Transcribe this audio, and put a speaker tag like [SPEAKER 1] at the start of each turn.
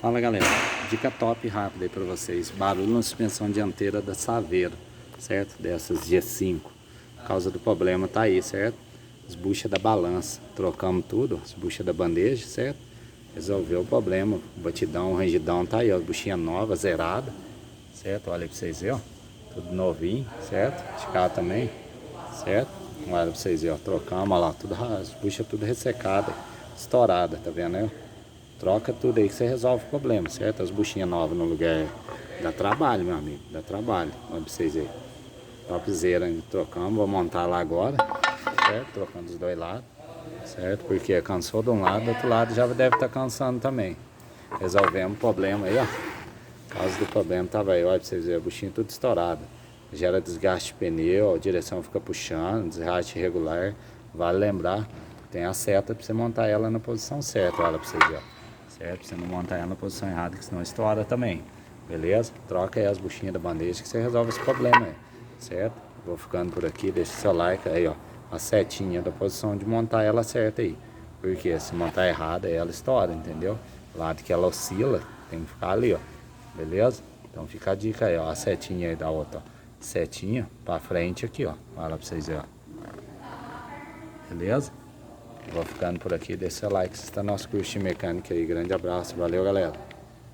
[SPEAKER 1] Fala galera, dica top rápida aí pra vocês. Barulho na suspensão dianteira da Saveiro, certo? Dessas G5. Por causa do problema tá aí, certo? As buchas da balança, trocamos tudo, as buchas da bandeja, certo? Resolveu o problema, o batidão, o rangidão tá aí, ó, buchinha nova, zerada, certo? Olha aí pra vocês verem, ó, tudo novinho, certo? Esse carro também, certo? Olha pra vocês verem, ó, trocamos, olha lá, tudo, as buchas tudo ressecada, estourada, tá vendo aí? Troca tudo aí que você resolve o problema, certo? As buchinhas novas no lugar dá trabalho, meu amigo, dá trabalho. Olha pra vocês aí. Topzera, trocamos, vou montar lá agora, certo? Trocando os dois lados, certo? Porque cansou de um lado, do outro lado já deve estar cansando também. Resolvemos o problema aí, ó. Por causa do problema tava aí, olha pra vocês verem, a buchinha tudo estourada. Gera desgaste de pneu, a direção fica puxando, desgaste irregular. Vale lembrar, tem a seta pra você montar ela na posição certa, olha pra vocês verem, ó. Certo? Pra você não montar ela na posição errada, que senão estoura também. Beleza? Troca aí as buchinhas da bandeja que você resolve esse problema aí. Certo? Vou ficando por aqui, deixa seu like aí, ó. A setinha da posição de montar ela certa aí. Porque se montar errada, ela estoura, entendeu? O lado que ela oscila, tem que ficar ali, ó. Beleza? Então fica a dica aí, ó. A setinha aí da outra, ó. Setinha pra frente aqui, ó. Olha lá pra vocês verem, ó. Beleza? Vou ficando por aqui, deixa seu like se está no nosso curso de mecânica aí. Grande abraço, valeu galera.